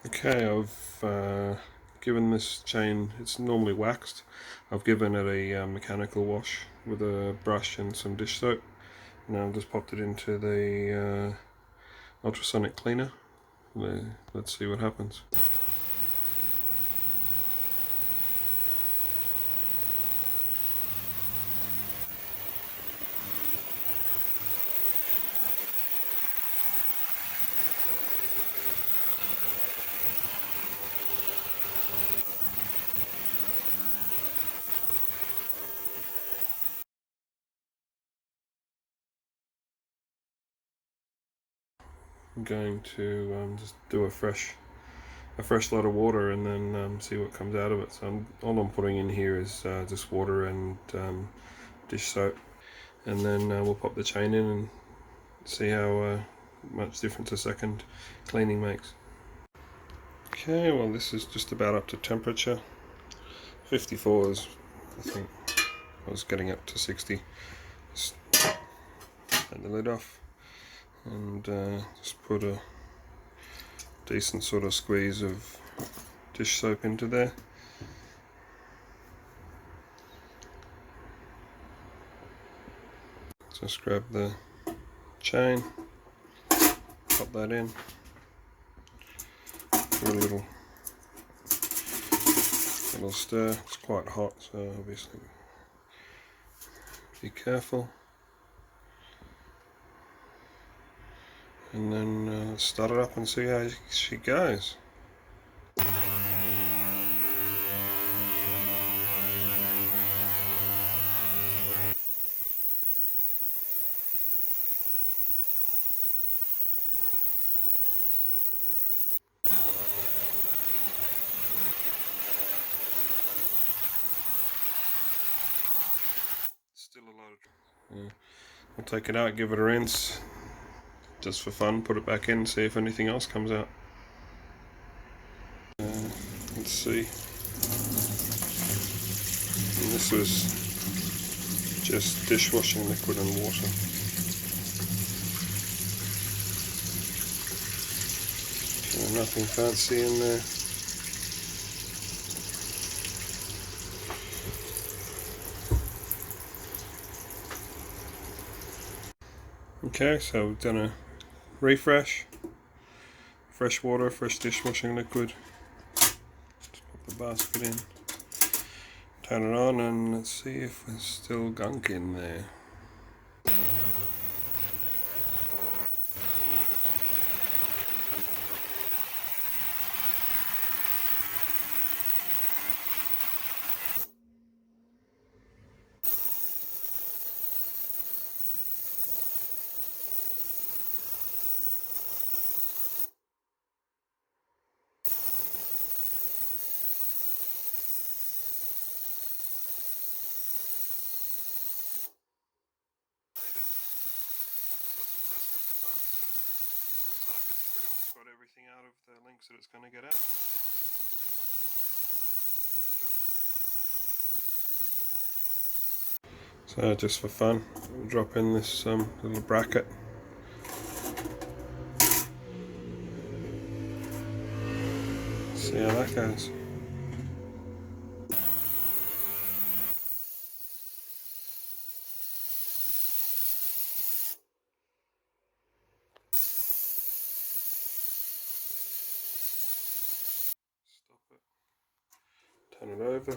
Okay, I've given this chain, it's normally waxed, I've given it a mechanical wash with a brush and some dish soap. Now I've just popped it into the ultrasonic cleaner. Let's see what happens. I'm going to just do a fresh lot of water and then see what comes out of it. So all I'm putting in here is just water and dish soap, and then we'll pop the chain in and see how much difference a second cleaning makes. Okay, well this is just about up to temperature. 54 is, I think, I was getting up to 60. Just take the lid off and just put a decent sort of squeeze of dish soap into there. Just grab the chain, pop that in, give it a little stir. It's quite hot, so obviously be careful. And then start it up and see how she goes. Still a lot of... Yeah. I'll take it out, give it a rinse, just for fun, put it back in, see if anything else comes out. Let's see. And this was just dishwashing liquid and water. So nothing fancy in there. Okay, so we've done a refresh. Fresh water, fresh dishwashing liquid. Just pop the basket in. Turn it on and let's see if there's still gunk in there. Looks like it's pretty much got everything out of the links that it's going to get out. So just for fun, we'll drop in this little bracket. See how that goes. Stop it. Turn it over.